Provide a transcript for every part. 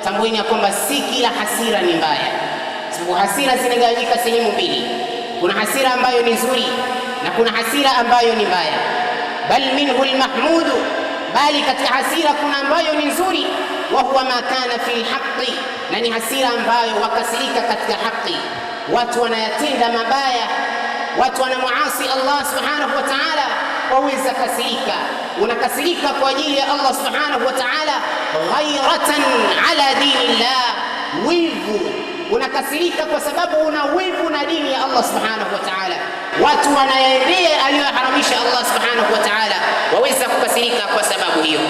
tambueni ya kwamba si kila hasira ni mbaya, sababu hasira zinagawanyika sehemu mbili. Kuna hasira ambayo ni nzuri na kuna hasira ambayo ni mbaya. Bal minhu almahmudu, bali katika hasira kuna ambayo ni nzuri. Wa huwa ma kana fi alhaqi, na ni hasira ambayo wakasirika katika haki. Watu wanayatenda mabaya, watu wanamuasi Allah subhanahu wa ta'ala, waweza kasirika. Unakasirika kwa ajili ya Allah subhanahu wa ta'ala, ghayratan ala dinillah, wivu. Unakasirika kwa sababu una wivu na dini ya Allah subhanahu wa ta'ala. Watu wanaendea aliyoharamisha Allah subhanahu wa ta'ala, waweza kukasirika kwa sababu hiyo.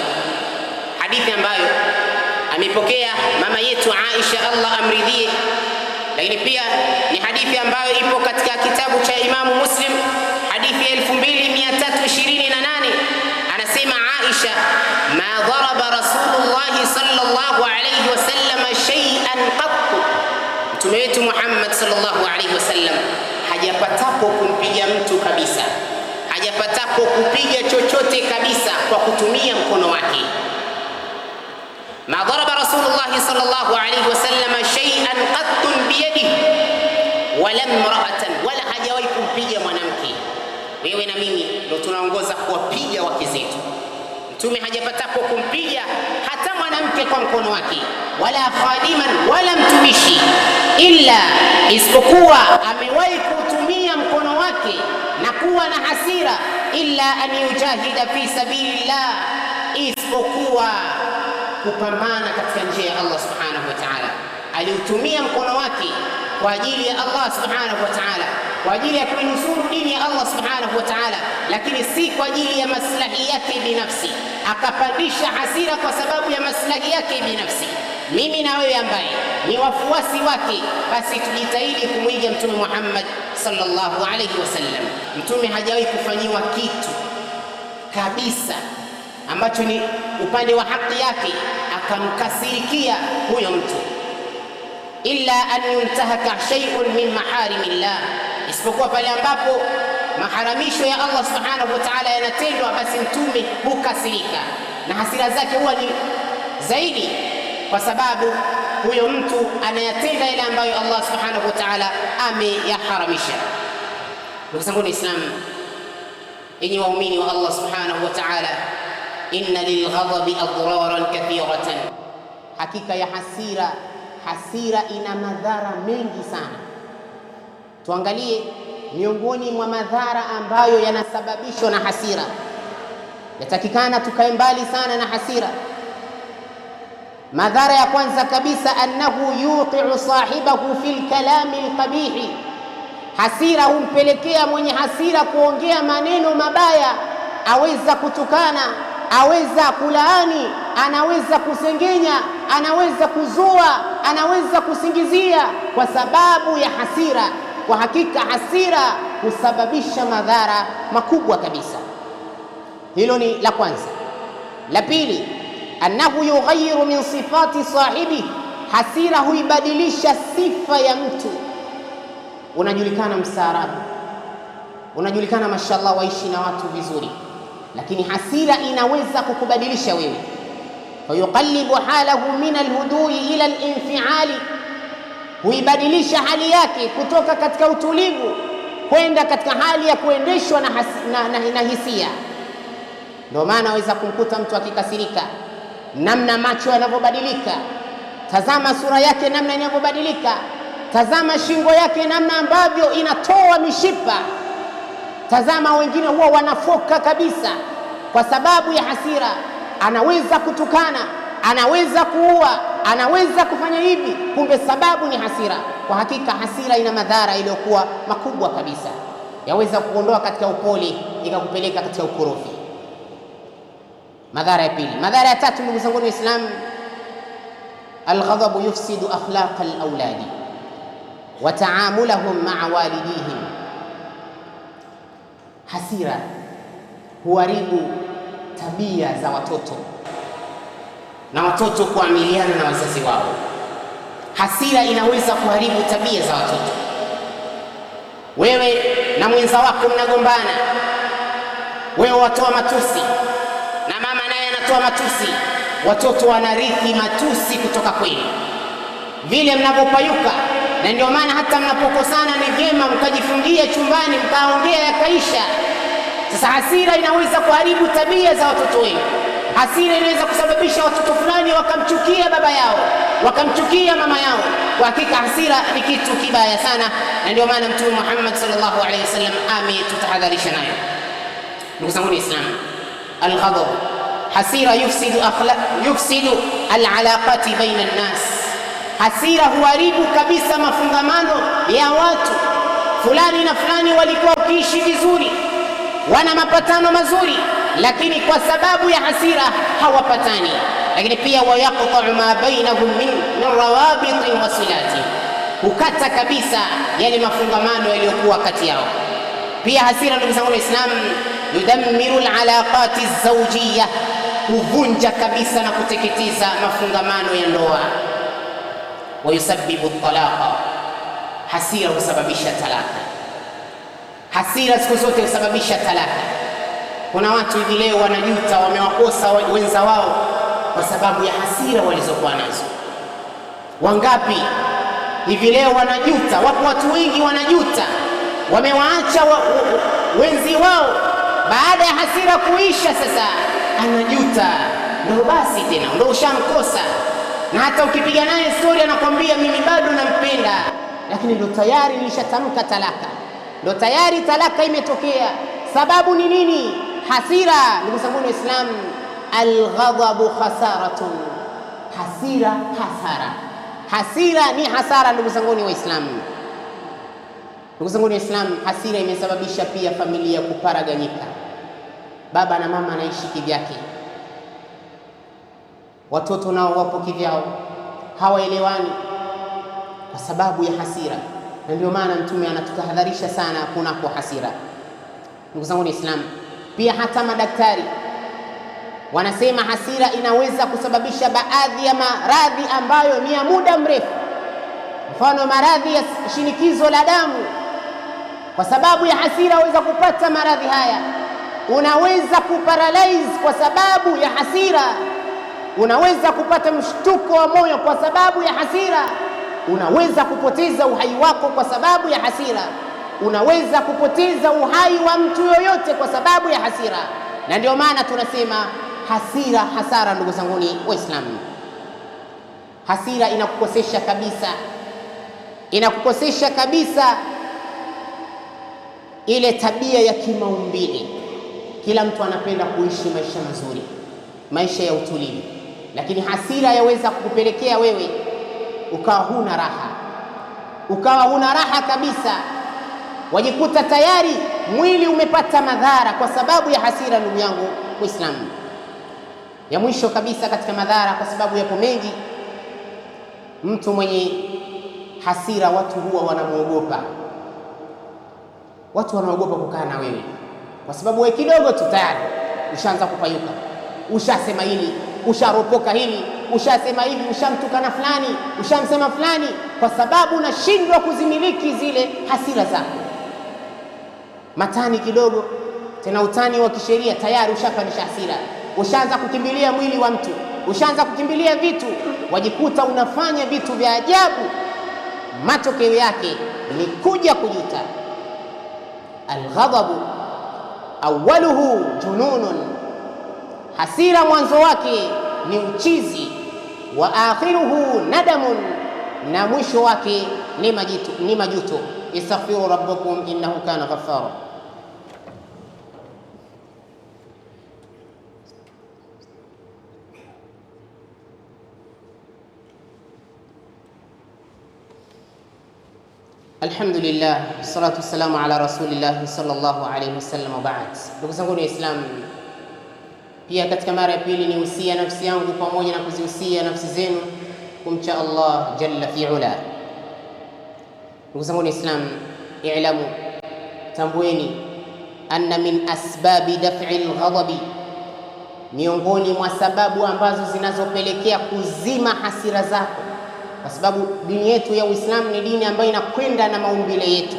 Hadithi ambayo amepokea mama yetu Aisha, Allah amridhie, lakini pia ni hadithi ambayo ipo katika kitabu cha Imamu Muslim, hadithi 2328. Anasema Aisha, ma daraba Rasulullah sallallahu alayhi wasallam shay'an qattu, mtume wetu Muhammad sallallahu alayhi wasallam hajapatapo kumpiga mtu kabisa, hajapatapo kupiga chochote kabisa kwa kutumia mkono wake. Ma daraba Rasulullah sallallahu alayhi wasallam shay'an qattun biyadihi wala imra'atan, wala hajawahi kumpiga mwanamke. Wewe na mimi ndio tunaongoza kuwapiga wake zetu. Mtume hajapatapo kumpiga hata mwanamke kwa mkono wake, wala khadiman, wala mtumishi, illa isipokuwa amewahi kutumia mkono wake na kuwa na hasira, illa an yujahida fi sabilillah, isipokuwa kupambana katika njia ya Allah subhanahu wa ta'ala. Aliutumia mkono wake kwa ajili ya Allah subhanahu wa ta'ala, kwa ajili ya kuinusuru dini ya Allah subhanahu wa ta'ala, lakini si kwa ajili ya maslahi yake binafsi, akapandisha hasira kwa sababu ya maslahi yake binafsi. Mimi na wewe ambaye ni wafuasi wake, basi tujitahidi kumwiga Mtume Muhammad sallallahu alayhi wasallam. Mtume hajawahi kufanyiwa kitu kabisa ambacho ni upande wa haki yake akamkasirikia huyo mtu, illa an yuntahaka shay'un min maharimillah, isipokuwa pale ambapo maharamisho ya Allah subhanahu wa ta'ala yanatendwa, basi mtume hukasirika na hasira zake huwa ni zaidi, kwa sababu huyo mtu anayatenda yale ambayo Allah subhanahu wa ta'ala ameyaharamisha. Ndugu zangu Waislamu, enyi waumini wa Allah subhanahu wa ta'ala, inna lilghadabi adraran kathiratan, hakika ya hasira ina madhara mengi sana. Tuangalie miongoni mwa madhara ambayo yanasababishwa na hasira. Yatakikana tukae mbali sana na hasira. Madhara ya kwanza kabisa, annahu yuqi'u sahibahu fil kalami alqabihi, hasira humpelekea mwenye hasira kuongea maneno mabaya. Aweza kutukana, aweza kulaani, anaweza kusengenya, anaweza kuzua, anaweza kusingizia kwa sababu ya hasira. Kwa hakika hasira husababisha madhara makubwa kabisa. Hilo ni la kwanza. La pili, annahu yughayyiru min sifati sahibi, hasira huibadilisha sifa ya mtu. Unajulikana mstaarabu, unajulikana mashallah waishi na watu vizuri, lakini hasira inaweza kukubadilisha wewe. Fayuqallibu halahu min alhudui ila alinfiali, huibadilisha hali yake kutoka katika utulivu kwenda katika hali ya kuendeshwa na hisia. Ndio maana waweza kumkuta mtu akikasirika, namna macho yanavyobadilika, tazama sura yake namna inavyobadilika, tazama shingo yake namna ambavyo inatoa mishipa, tazama wengine huwa wanafoka kabisa kwa sababu ya hasira. Anaweza kutukana, anaweza kuua, anaweza kufanya hivi, kumbe sababu ni hasira. Kwa hakika hasira ina madhara iliyokuwa makubwa kabisa, yaweza kuondoa katika upole ikakupeleka katika ukorofi. Madhara ya pili. Madhara ya tatu, ndugu zangu Waislamu, alghadabu yufsidu akhlaqa alawladi wa taamulahum ma'a walidihim, hasira huharibu tabia za watoto na watoto kuamiliana na wazazi wao. Hasira inaweza kuharibu tabia za watoto. Wewe na mwenza wako mnagombana, wewe watoa matusi na mama naye anatoa matusi, watoto wanarithi matusi kutoka kwenu. vile mnapopayuka. Na ndio maana hata mnapokosana ni vyema mkajifungia chumbani mkaongea yakaisha. Sasa hasira inaweza kuharibu tabia za watoto wenu. Hasira inaweza kusababisha watoto fulani wakamchukia baba yao, wakamchukia mama yao. Kwa hakika hasira ni kitu kibaya sana, na ndio maana Mtume Muhammad sallallahu alaihi wasallam ametutahadharisha nayo. Ndugu zangu Waislamu, al-ghadab, hasira yufsidu al-alaqati baina an-nas. Hasira huharibu kabisa mafungamano ya watu. Fulani na fulani walikuwa wakiishi vizuri, wana mapatano mazuri, lakini kwa sababu ya hasira hawapatani. Lakini pia wayaqta'u ma bainahum min rawabit wa silati, hukata kabisa yale mafungamano yaliyokuwa kati yao. Pia hasira, ndugu zangu Waislamu, yudammiru al-alaqati az-zawjiyya, huvunja kabisa na kuteketeza mafungamano ya ndoa. Wayusabbibu at-talaqa, hasira husababisha talaka. Hasira siku zote husababisha talaka. Kuna watu hivi leo wanajuta wamewakosa wenza wao kwa sababu ya hasira walizokuwa nazo. Wangapi hivi leo wanajuta? Wapo watu wengi wanajuta, wamewaacha wenzi wao baada ya hasira kuisha. Sasa anajuta, ndio basi tena ndio ushamkosa. Na hata ukipiga naye story anakwambia mimi bado nampenda, lakini ndio tayari nilishatamka talaka, ndio tayari talaka imetokea. Sababu ni nini? Hasira. Ndugu zangu Waislamu, al-ghadabu khasaratun, hasira hasara. Hasira ni hasara, ndugu zangu Waislamu. Ndugu zangu Waislamu, hasira imesababisha pia familia kuparaganyika. Baba na mama anaishi kivyake, watoto nao wapo kivyao, hawaelewani kwa sababu ya hasira. Na ndio maana Mtume anatutahadharisha sana kunako hasira. Ndugu zangu Waislamu, pia hata madaktari wanasema hasira inaweza kusababisha baadhi ya maradhi ambayo ni ya muda mrefu. Mfano, maradhi ya shinikizo la damu, kwa sababu ya hasira waweza kupata maradhi haya. Unaweza kuparalyze kwa sababu ya hasira. Unaweza kupata mshtuko wa moyo kwa sababu ya hasira. Unaweza kupoteza uhai wako kwa sababu ya hasira. Unaweza kupoteza uhai wa mtu yoyote kwa sababu ya hasira. Na ndio maana tunasema hasira hasara, ndugu zangu Waislamu. Hasira inakukosesha kabisa, inakukosesha kabisa ile tabia ya kimaumbile. Kila mtu anapenda kuishi maisha mazuri, maisha ya utulivu, lakini hasira yaweza kukupelekea wewe ukawa huna raha, ukawa huna raha kabisa. Wajikuta tayari mwili umepata madhara kwa sababu ya hasira. Ndugu yangu Muislamu, ya mwisho kabisa katika madhara, kwa sababu yapo mengi, mtu mwenye hasira watu huwa wanamuogopa. Watu wanaogopa kukaa na wewe kwa sababu wewe kidogo tu tayari ushaanza kupayuka, ushasema hili, usharopoka hili, ushasema hivi, ushamtukana fulani, ushamsema fulani, kwa sababu unashindwa kuzimiliki zile hasira zako. Matani kidogo, tena utani wa kisheria, tayari ushapandisha hasira, ushaanza kukimbilia mwili wa mtu, ushaanza kukimbilia vitu, wajikuta unafanya vitu vya ajabu. Matokeo yake ni kuja kujuta. Al-ghadabu awwaluhu jununun, hasira mwanzo wake ni uchizi. Wa akhiruhu nadamun, na mwisho wake ni majuto. Istaghfiru rabbakum innahu kana ghaffara. Alhamdulillah, salatu wassalamu ala rasulillah sallallahu alayhi wasallam, wa ba'd. Ndugu zangu Waislamu, pia katika mara ya pili ni usia nafsi yangu pamoja na kuzihusia nafsi zenu kumcha Allah jalla fi'ala. Ndugu zangu Waislamu, i'lamu, tambueni, anna min asbabi daf'i al-ghadabi, miongoni mwa sababu ambazo zinazopelekea kuzima hasira zako, kwa sababu dini yetu ya Uislamu ni dini ambayo inakwenda na maumbile yetu.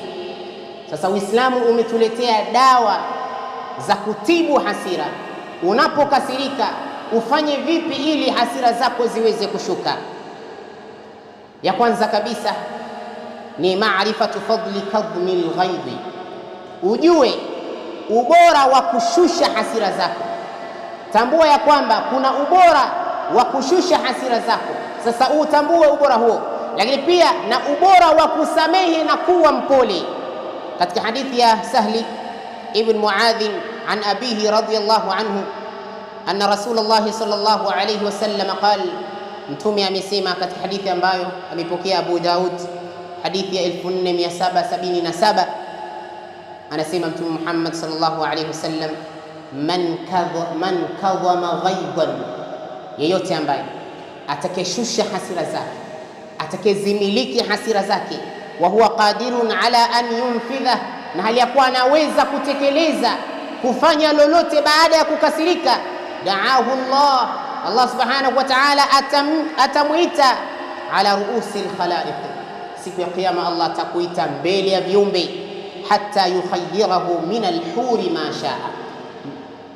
Sasa Uislamu umetuletea dawa za kutibu hasira. Unapokasirika ufanye vipi ili hasira zako ziweze kushuka? Ya kwanza kabisa ni maarifatu fadli kadhmi alghaidhi, ujue ubora wa kushusha hasira zako. Tambua ya kwamba kuna ubora wa kushusha hasira zako. Sasa utambue ubora huo, lakini pia na ubora wa kusamehe na kuwa mpole. Katika hadithi ya Sahli ibn Muadh an abihi radiyallahu anhu anna Rasulullah sallallahu alayhi wasallam qala, Mtume amesema katika hadithi ambayo amepokea Abu Daud, hadithi ya 4777, anasema Mtume Muhammad sallallahu alayhi wasallam, man kadhama ghaidan, yeyote ambaye atakeshusha hasira zake, atakezimiliki hasira zake, wa huwa qadirun ala an yunfidha, na hali ya kuwa anaweza kutekeleza kufanya lolote baada ya kukasirika, da'ahu Allah subhanahu wa ta'ala atamuita ala ruusi alkhalaiq, siku ya kiyama Allah atakuita mbele ya viumbe, hatta yukhayyirahu min alhuri ma shaa,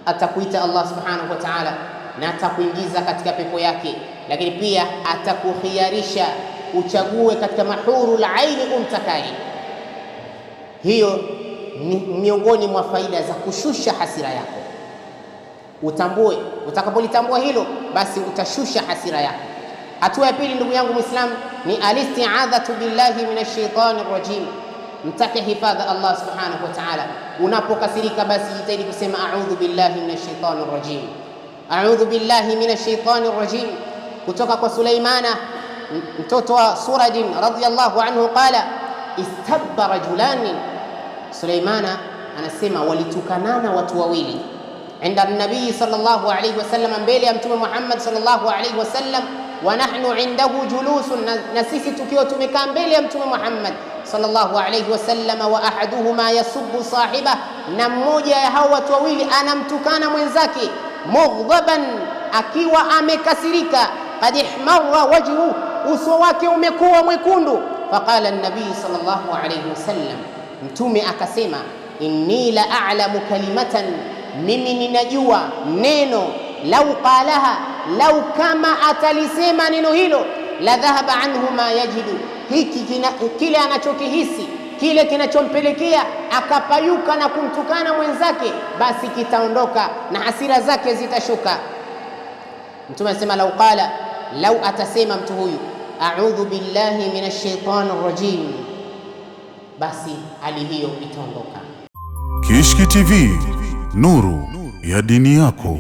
atakuita Allah subhanahu wa ta'ala na atakuingiza katika pepo yake, lakini pia atakukhiyarisha uchague katika mahurul aini umtakaye. Hiyo ni miongoni mwa faida za kushusha hasira yako. Utambue, utakapolitambua hilo basi utashusha hasira yako. Hatua ya pili, ndugu yangu Muislamu, ni alisti'adhatu billahi minash shaitani rajim. Mtake hifadha Allah subhanahu wa ta'ala. Unapokasirika basi jitahidi kusema a'udhu billahi minash shaitani rajim, a'udhu billahi minash shaitani rajim. Kutoka kwa Sulaimana mtoto wa Surajin radhiyallahu anhu qala, istabba rajulani, Sulaimana anasema walitukanana watu wawili inda nabii sallallahu alayhi wasallam, mbele ya Mtume Muhammad sallallahu alayhi wasallam, wa nahnu indahu julusun, na sisi tukiwa tumekaa mbele ya Mtume Muhammad sallallahu alayhi wasallam, wa ahaduhuma yasubbu sahiba, na mmoja ya hao watu wawili anamtukana mwenzake, mughdaban, akiwa amekasirika, qad ihmarra wajhu, uso wake umekuwa mwekundu. Faqala an-nabii sallallahu alayhi wasallam, Mtume akasema, inni la a'lamu kalimatan, mimi ninajua neno, lau qalaha, lau kama atalisema neno hilo, la dhahaba anhu ma yajidu, kile anachokihisi, kile kinachompelekea akapayuka na kumtukana mwenzake, basi kitaondoka na hasira zake zitashuka. Mtume anasema lau qala, lau atasema mtu huyu a'udhu billahi minash shaitani rajim, basi hali hiyo itaondoka. Kishki TV, nuru ya dini yako.